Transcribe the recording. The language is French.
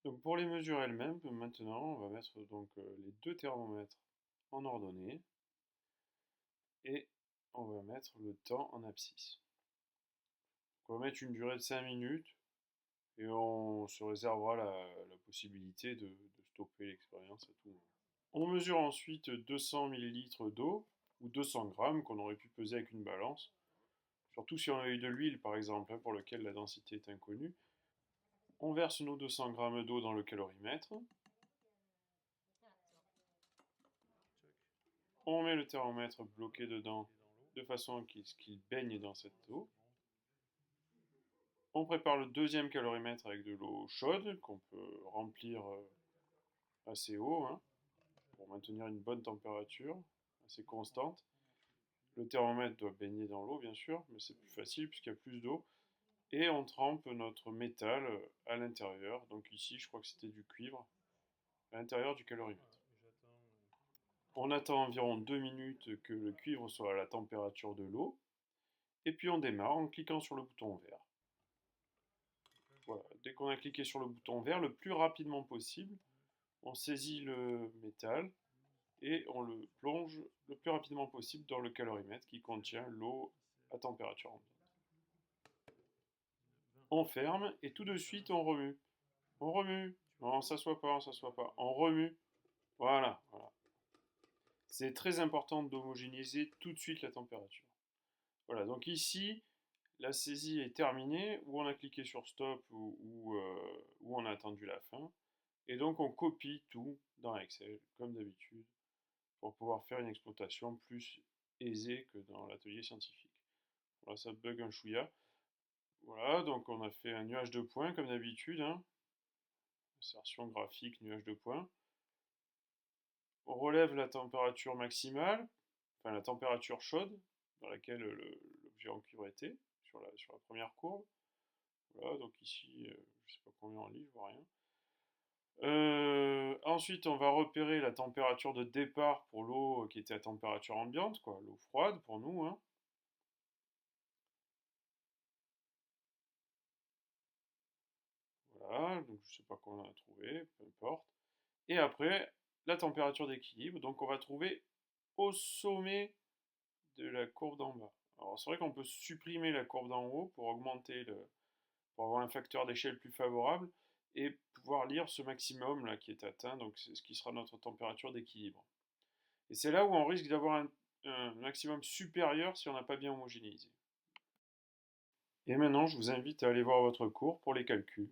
Donc pour les mesures elles-mêmes, maintenant, on va mettre donc les deux thermomètres en ordonnée et on va mettre le temps en abscisse. On va mettre une durée de 5 minutes et on se réservera la possibilité de stopper l'expérience à tout moment. On mesure ensuite 200 millilitres d'eau ou 200 grammes qu'on aurait pu peser avec une balance, surtout si on a eu de l'huile par exemple, pour lequel la densité est inconnue. On verse nos 200 grammes d'eau dans le calorimètre. On met le thermomètre bloqué dedans de façon qu'il baigne dans cette eau. On prépare le deuxième calorimètre avec de l'eau chaude qu'on peut remplir assez haut, hein, pour maintenir une bonne température assez constante. Le thermomètre doit baigner dans l'eau bien sûr, mais c'est plus facile puisqu'il y a plus d'eau. Et on trempe notre métal à l'intérieur. Donc ici je crois que c'était du cuivre à l'intérieur du calorimètre. On attend environ 2 minutes que le cuivre soit à la température de l'eau. Et puis on démarre en cliquant sur le bouton vert. Voilà, dès qu'on a cliqué sur le bouton vert, le plus rapidement possible, on saisit le métal et on le plonge le plus rapidement possible dans le calorimètre qui contient l'eau à température ambiante. On ferme et tout de suite on remue. On remue. Non, on s'assoit pas, on s'assoit pas. On remue. Voilà, voilà. C'est très important d'homogénéiser tout de suite la température. Voilà, donc ici, la saisie est terminée, ou on a cliqué sur stop, ou on a attendu la fin. Et donc on copie tout dans Excel, comme d'habitude, pour pouvoir faire une exploitation plus aisée que dans l'atelier scientifique. Voilà, ça bug un chouïa. Voilà, donc on a fait un nuage de points, comme d'habitude, hein. Insertion graphique, nuage de points. On relève la température maximale, enfin la température chaude, dans laquelle l'objet en cuivre était, sur la première courbe. Voilà, donc ici, je ne sais pas combien on lit, je vois rien. Ensuite, on va repérer la température de départ pour l'eau qui était à température ambiante, quoi, l'eau froide pour nous, hein. Voilà, donc je ne sais pas combien on a trouvé, peu importe. Et après, la température d'équilibre, donc on va trouver au sommet de la courbe d'en bas. Alors c'est vrai qu'on peut supprimer la courbe d'en haut pour augmenter pour avoir un facteur d'échelle plus favorable et pouvoir lire ce maximum là qui est atteint, donc c'est ce qui sera notre température d'équilibre. Et c'est là où on risque d'avoir un maximum supérieur si on n'a pas bien homogénéisé. Et maintenant, je vous invite à aller voir votre cours pour les calculs.